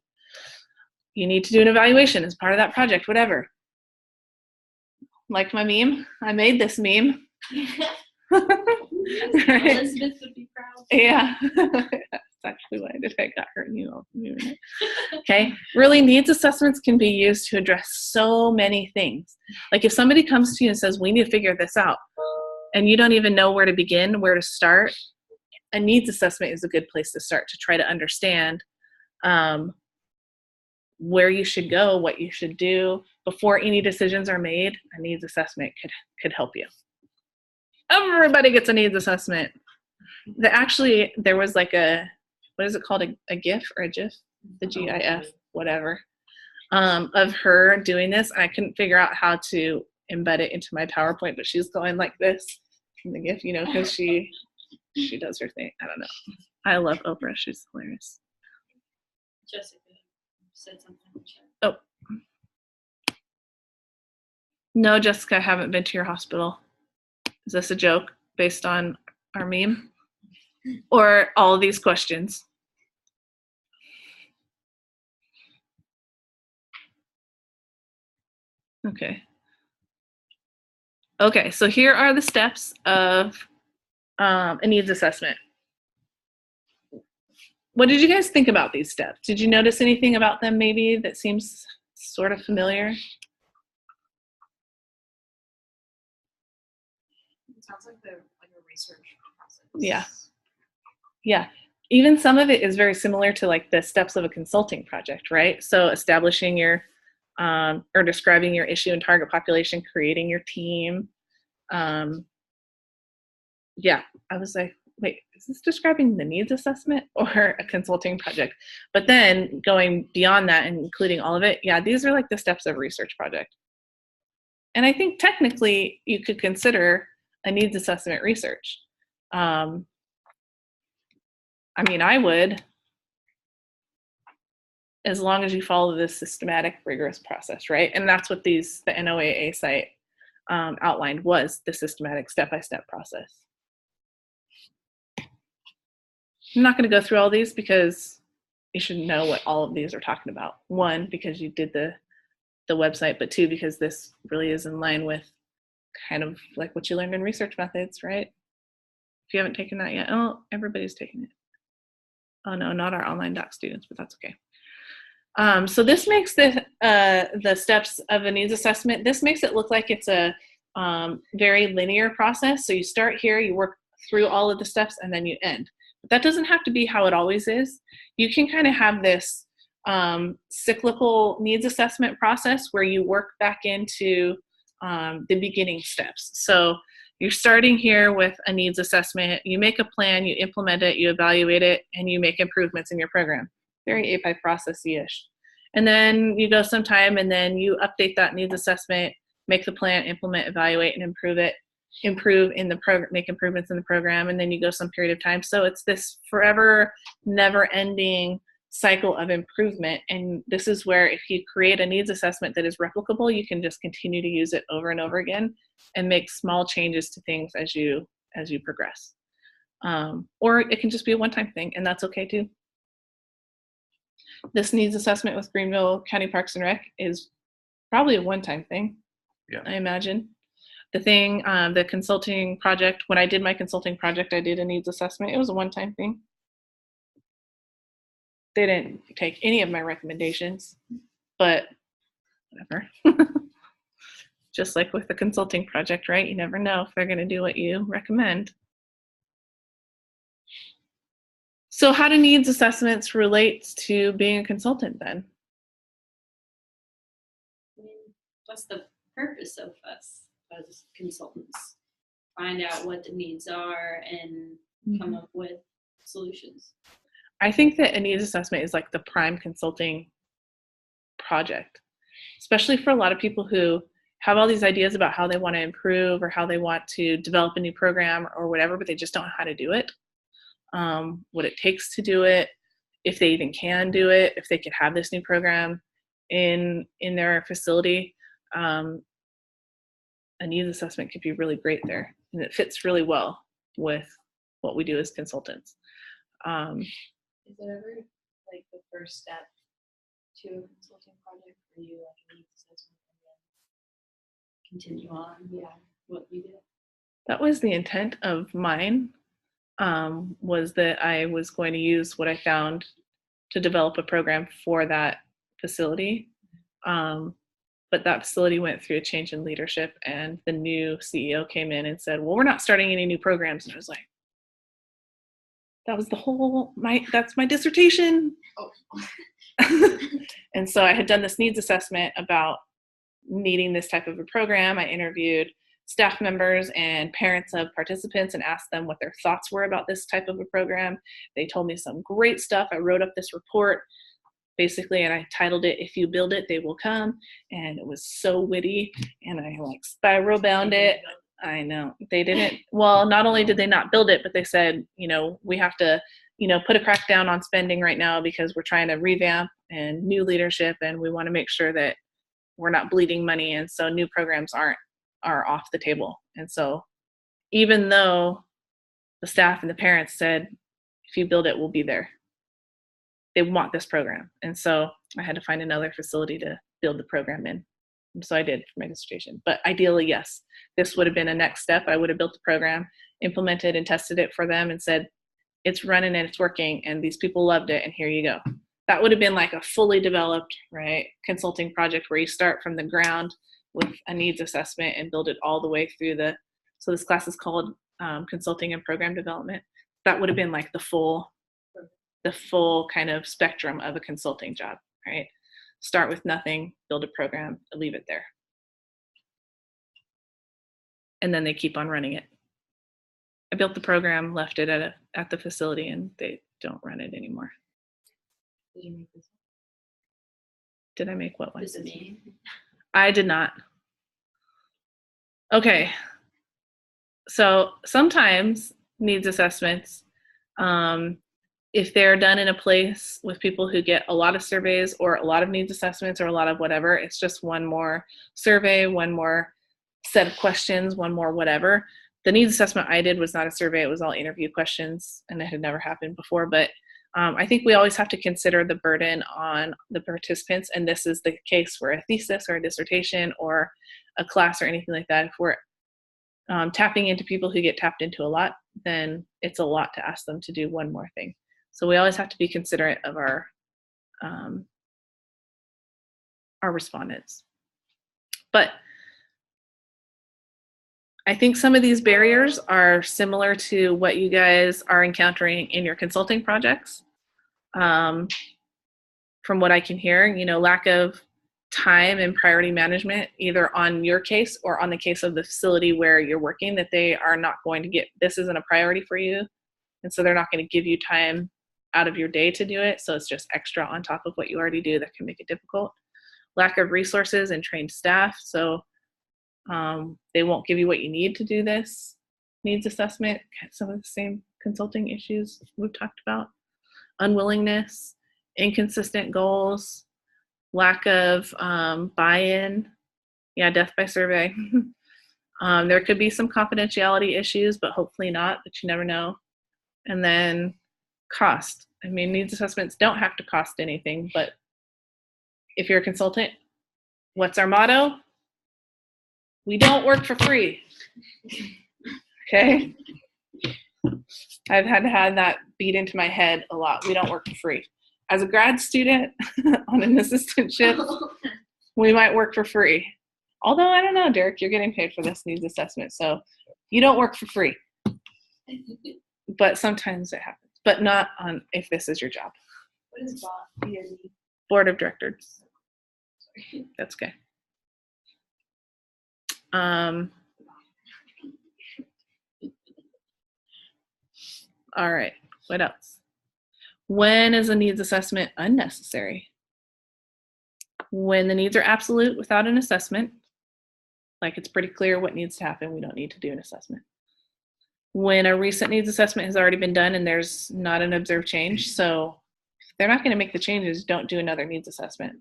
You need to do an evaluation as part of that project, whatever. Like my meme, I made this meme. Right? Elizabeth would be proud. Yeah, that's actually why I got her email. Okay, really, needs assessments can be used to address so many things. Like if somebody comes to you and says, we need to figure this out, and you don't even know where to begin, where to start, a needs assessment is a good place to start to try to understand where you should go, what you should do before any decisions are made. A needs assessment could help you. Everybody gets a needs assessment. There was like what is it called? A GIF or a GIF? The GIF, whatever, of her doing this. And I couldn't figure out how to embed it into my PowerPoint, but she's going like this in the GIF, because she does her thing. I don't know. I love Oprah. She's hilarious. Jessica said something in the chat. Oh. No, Jessica, I haven't been to your hospital. Is this a joke based on our meme? Or all of these questions? Okay. Okay, so here are the steps of a needs assessment. What did you guys think about these steps? Did you notice anything about them maybe that seems sort of familiar? It sounds like a research process. Yeah. Yeah. Even some of it is very similar to like the steps of a consulting project, right? So establishing your or describing your issue and target population, creating your team. Yeah, I was like, wait, is this describing the needs assessment or a consulting project? But then going beyond that and including all of it, yeah, these are like the steps of a research project. And I think technically you could consider a needs assessment research. I mean, I would, as long as you follow this systematic, rigorous process, right? And that's what the NOAA site outlined, was the systematic step-by-step process. I'm not going to go through all these because you should know what all of these are talking about. One, because you did the website, but two, because this really is in line with kind of like what you learned in research methods, right? If you haven't taken that yet, oh, everybody's taken it. Oh no, not our online doc students, but that's okay. So this makes the steps of a needs assessment, this makes it look like it's a very linear process. So you start here, you work through all of the steps, and then you end. But that doesn't have to be how it always is. You can kind of have this cyclical needs assessment process where you work back into the beginning steps. So you're starting here with a needs assessment, you make a plan, you implement it, you evaluate it, and you make improvements in your program. Very API processy-ish. And then you go some time and then you update that needs assessment, make the plan, implement, evaluate, and improve in the program, make improvements in the program, and then you go some period of time. So it's this forever, never-ending cycle of improvement. And this is where if you create a needs assessment that is replicable, you can just continue to use it over and over again and make small changes to things as you progress. Or it can just be a one-time thing, and that's okay too. This needs assessment with Greenville County Parks and Rec is probably a one-time thing, yeah, I imagine. The thing, the consulting project, when I did my consulting project, I did a needs assessment. It was a one-time thing. They didn't take any of my recommendations, but whatever. Just like with the consulting project, right? You never know if they're going to do what you recommend. So how do needs assessments relate to being a consultant then? What's the purpose of us as consultants? Find out what the needs are and come up with solutions. I think that a needs assessment is like the prime consulting project, especially for a lot of people who have all these ideas about how they want to improve or how they want to develop a new program or whatever, but they just don't know how to do it. What it takes to do it, if they even can do it, if they could have this new program in their facility. A a needs assessment could be really great there. And it fits really well with what we do as consultants. Is it ever like the first step to a consulting project for you, like a needs assessment, and then continue on? Yeah, what you did. That was the intent of mine, was that I was going to use what I found to develop a program for that facility. But that facility went through a change in leadership, and the new CEO came in and said, well, we're not starting any new programs. And I was like, that was that's my dissertation. Oh. And so I had done this needs assessment about needing this type of a program. I interviewed staff members and parents of participants and asked them what their thoughts were about this type of a program. They told me some great stuff. I wrote up this report basically, and I titled it, If You Build It, They Will Come. And it was so witty, and I like spiral bound it. I know they didn't. Well, not only did they not build it, but they said, we have to, put a crackdown on spending right now because we're trying to revamp and new leadership, and we want to make sure that we're not bleeding money. And so new programs are off the table. And so even though the staff and the parents said, if you build it, we'll be there, they want this program. And so I had to find another facility to build the program in. And so I did for my dissertation. But ideally, yes, this would have been a next step. I would have built the program, implemented and tested it for them, and said, it's running and it's working, and these people loved it, and here you go. That would have been like a fully developed, right, consulting project where you start from the ground with a needs assessment and build it all the way through so this class is called Consulting and Program Development. That would have been like the full kind of spectrum of a consulting job, right? Start with nothing, build a program, leave it there. And then they keep on running it. I built the program, left it at the facility, and they don't run it anymore. Did you make this? Did I make what one? This is me. I did not. Okay. So sometimes needs assessments, if they're done in a place with people who get a lot of surveys or a lot of needs assessments or a lot of whatever, it's just one more survey, one more set of questions, one more whatever. The needs assessment I did was not a survey. It was all interview questions, and it had never happened before. But I think we always have to consider the burden on the participants, and this is the case for a thesis or a dissertation or a class or anything like that. If we're tapping into people who get tapped into a lot, then it's a lot to ask them to do one more thing. So we always have to be considerate of our respondents. But I think some of these barriers are similar to what you guys are encountering in your consulting projects. From what I can hear, lack of time and priority management, either on your case or on the case of the facility where you're working, that they are not going to this isn't a priority for you. And so they're not going to give you time out of your day to do it. So it's just extra on top of what you already do that can make it difficult. Lack of resources and trained staff. So they won't give you what you need to do this needs assessment. Some of the same consulting issues we've talked about. Unwillingness, inconsistent goals, lack of buy-in. Yeah, death by survey. There could be some confidentiality issues, but hopefully not, but you never know. And then cost. I mean, needs assessments don't have to cost anything, but if you're a consultant, what's our motto? We don't work for free. Okay? I've had to have that beat into my head a lot. We don't work for free. As a grad student on an assistantship, we might work for free. Although, I don't know, Derek, you're getting paid for this needs assessment, so you don't work for free. But sometimes it happens, but not if this is your job. What is BOD? Board of Directors. That's okay. All right, what else? When is a needs assessment unnecessary? When the needs are absolute without an assessment, like it's pretty clear what needs to happen, we don't need to do an assessment. When a recent needs assessment has already been done and there's not an observed change, so if they're not going to make the changes, don't do another needs assessment.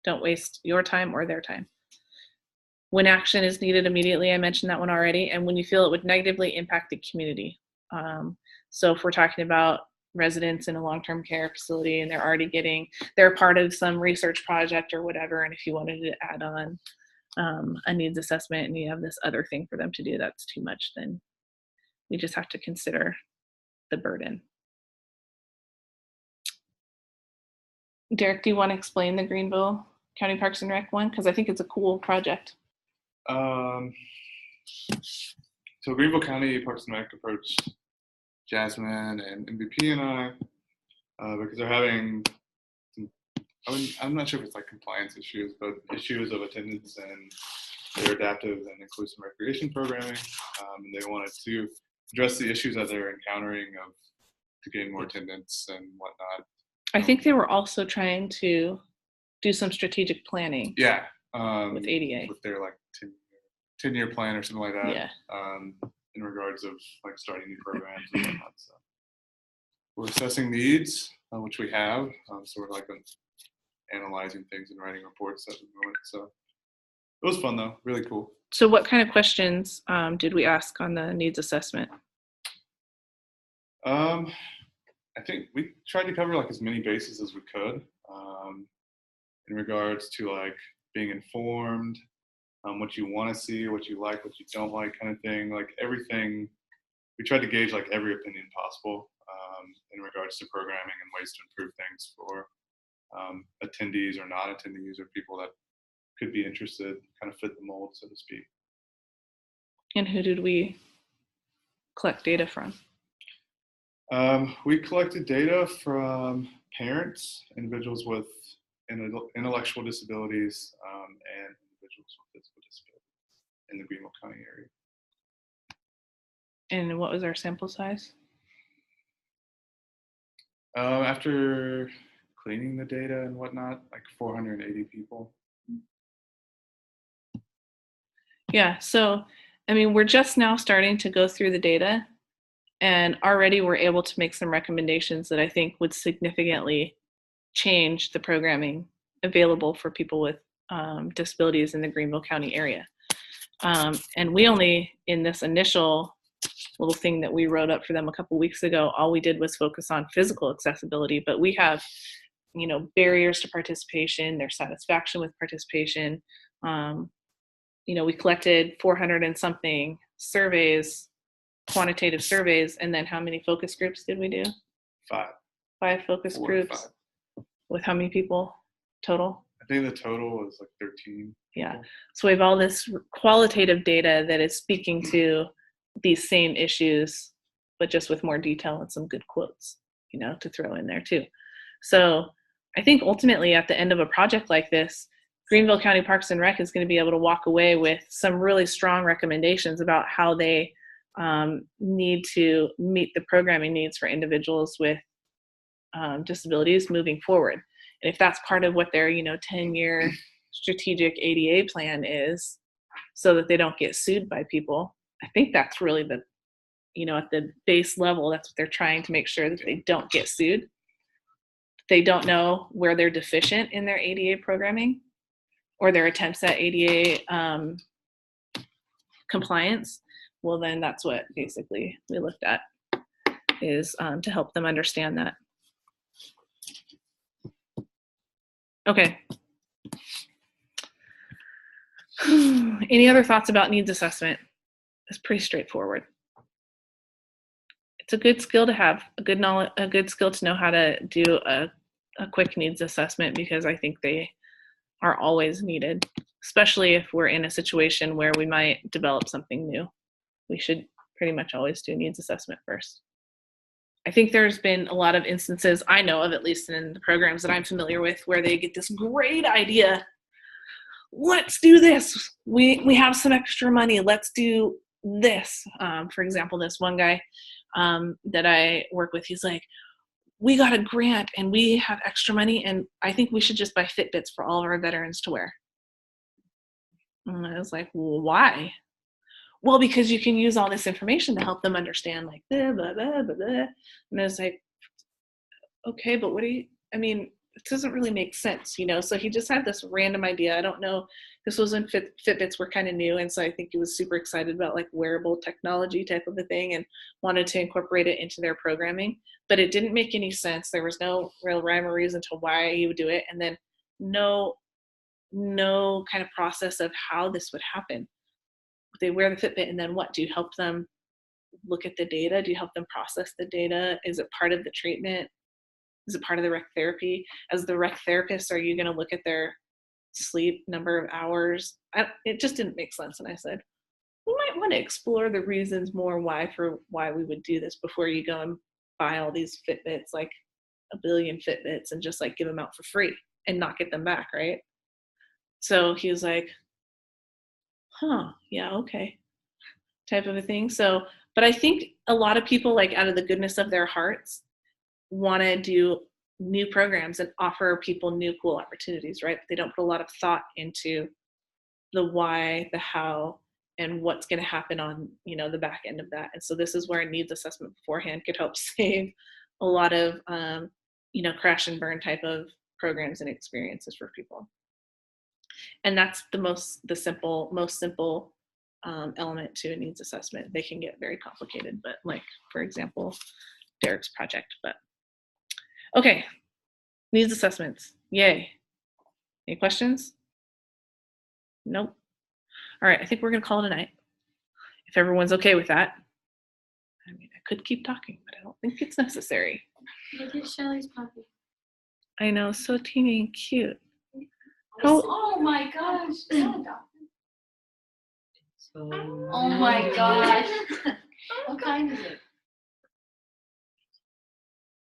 Don't waste your time or their time. When action is needed immediately, I mentioned that one already, and when you feel it would negatively impact the community. So if we're talking about residents in a long-term care facility and they're part of some research project or whatever, and if you wanted to add on a needs assessment and you have this other thing for them to do that's too much, then we just have to consider the burden. Derek, do you want to explain the Greenville County Parks and Rec one? Because I think it's a cool project. So Greenville County Parks and Rec approached Jasmine and MVP and I because they're having I'm not sure if it's like compliance issues, but issues of attendance and their adaptive and inclusive recreation programming, and they wanted to address the issues that they're encountering to gain more attendance and whatnot. I think they were also trying to do some strategic planning. Yeah. With ADA. With their like 10-year plan or something like that. Yeah. In regards of like starting new programs and whatnot. So we're assessing needs, which we have. So we're like analyzing things and writing reports at the moment. So it was fun though, really cool. So what kind of questions did we ask on the needs assessment? I think we tried to cover like as many bases as we could in regards to like being informed, what you want to see, what you like, what you don't like, kind of thing. Like everything, we tried to gauge like every opinion possible in regards to programming and ways to improve things for attendees or non-attendees or people that could be interested, kind of fit the mold, so to speak. And who did we collect data from? We collected data from parents, individuals with intellectual disabilities, and individuals with physical disabilities in the Greenville County area. And what was our sample size? After cleaning the data and whatnot, like 480 people. Yeah, so, I mean, we're just now starting to go through the data, and already we're able to make some recommendations that I think would significantly change the programming available for people with disabilities in the Greenville County area. And we only, in this initial little thing that we wrote up for them a couple weeks ago, all we did was focus on physical accessibility, but we have, you know, barriers to participation, their satisfaction with participation. You know, we collected 400 and something surveys, quantitative surveys, and then how many focus groups did we do? 5. 5 focus groups. 5. With how many people total? I think the total is like 13. Yeah. So we have all this qualitative data that is speaking to these same issues, but just with more detail and some good quotes, you know, to throw in there too. So I think ultimately at the end of a project like this, Greenville County Parks and Rec is going to be able to walk away with some really strong recommendations about how they need to meet the programming needs for individuals with disabilities moving forward. And if that's part of what their, you know, 10-year strategic ADA plan is, so that they don't get sued by people, I think that's really the, you know, at the base level, that's what they're trying to make sure that they don't get sued. They don't know where they're deficient in their ADA programming or their attempts at ADA compliance. Well, then that's what basically we looked at, is to help them understand that. Okay. Any other thoughts about needs assessment? It's pretty straightforward. It's a good skill to have, a good skill to know how to do a quick needs assessment, because I think they are always needed, especially if we're in a situation where we might develop something new. We should pretty much always do needs assessment first. I think there's been a lot of instances I know of, at least in the programs that I'm familiar with, where they get this great idea. Let's do this. We have some extra money. Let's do this. For example, this one guy that I work with, he's like, we got a grant and we have extra money, and I think we should just buy Fitbits for all of our veterans to wear. And I was like, well, why? Well, because you can use all this information to help them understand, like, blah, blah, blah, blah, blah. And I was like, okay, but what do you, I mean, it doesn't really make sense, you know? So he just had this random idea. I don't know. This was when Fitbits were kind of new. And so I think he was super excited about like wearable technology type of a thing and wanted to incorporate it into their programming, but it didn't make any sense. There was no real rhyme or reason to why he would do it. And then no kind of process of how this would happen. They wear the Fitbit and then what? Do you help them look at the data? Do you help them process the data? Is it part of the treatment? Is it part of the rec therapy? As the rec therapist, are you going to look at their sleep number of hours? It just didn't make sense. And I said, we might want to explore the reasons more why we would do this before you go and buy all these Fitbits, like a billion Fitbits, and just like give them out for free and not get them back, right? So he was like, yeah, okay, type of a thing. So, but I think a lot of people, like out of the goodness of their hearts, want to do new programs and offer people new cool opportunities, right? But they don't put a lot of thought into the why, the how, and what's going to happen on, you know, the back end of that. And so this is where a needs assessment beforehand could help save a lot of, you know, crash and burn type of programs and experiences for people. And that's the most simple element to a needs assessment. They can get very complicated, but like, for example, Derek's project. But okay, needs assessments, yay. Any questions? Nope. All right, I think we're gonna call it a night. If everyone's okay with that. I mean, I could keep talking, but I don't think it's necessary. Look at Shelly's puppy. I know, so teeny and cute. Oh my gosh. Oh my gosh. What kind is it?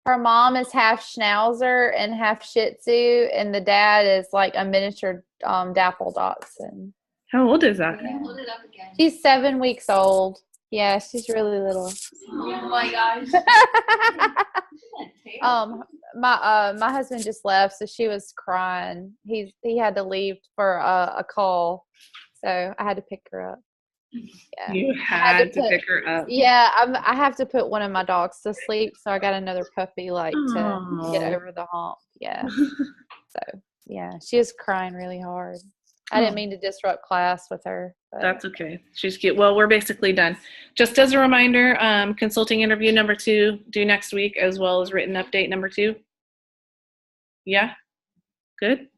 Her mom is half Schnauzer and half Shih Tzu, and the dad is like a miniature Dapple Dachshund. How old is that? Yeah. Hold it up again. She's 7 weeks old. Yeah, she's really little. Oh my gosh. My husband just left, so she was crying. He had to leave for a call, so I had to pick her up. Yeah. You had to pick her up. Yeah, I have to put one of my dogs to sleep, so I got another puppy like to get over the hump. Yeah. So yeah, she was crying really hard. I didn't mean to disrupt class with her. But. That's okay. She's cute. Well, we're basically done. Just as a reminder, consulting interview number 2 due next week, as well as written update number 2. Yeah? Good?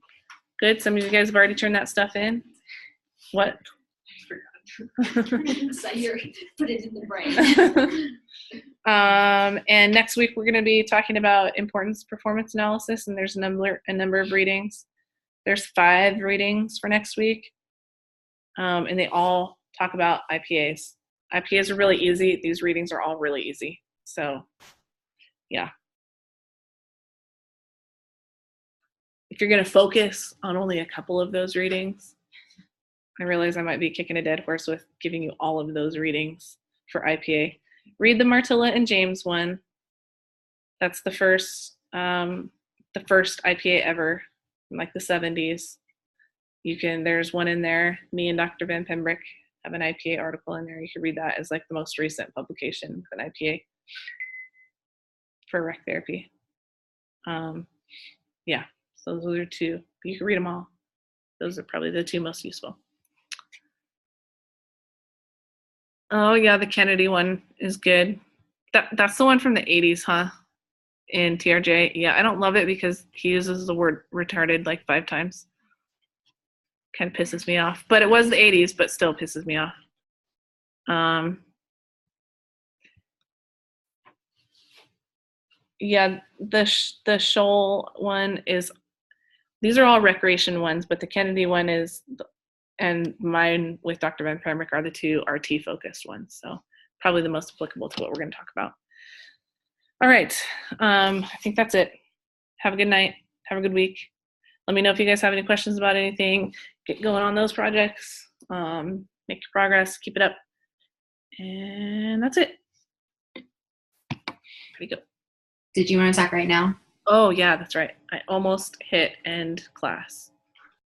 Good. Some of you guys have already turned that stuff in. What? So you're put it in the brain. And next week we're going to be talking about importance performance analysis, and there's a number of readings. There's 5 readings for next week, and they all talk about IPAs. IPAs are really easy. These readings are all really easy. So, yeah. If you're going to focus on only a couple of those readings, I realize I might be kicking a dead horse with giving you all of those readings for IPA. Read the Martilla and James one. That's the first IPA ever. Like the 70s. There's one in there. Me and Dr. Van Pembroek have an IPA article in there. You can read that as like the most recent publication of an IPA for rec therapy. Yeah, so those are 2. You can read them all. Those are probably the 2 most useful. Oh yeah, the Kennedy one is good. That's the one from the 80s, huh? In TRJ. Yeah, I don't love it because he uses the word retarded like 5 times. Kind of pisses me off. But it was the 80s, but still pisses me off. Yeah, the Scholl one is, these are all recreation ones, but the Kennedy one is, and mine with Dr. Van Pembroek are the 2 RT focused ones. So probably the most applicable to what we're going to talk about. All right, I think that's it. Have a good night. Have a good week. Let me know if you guys have any questions about anything. Get going on those projects. Make your progress. Keep it up. And that's it. Pretty good. Did you want to talk right now? Oh, yeah, that's right. I almost hit end class.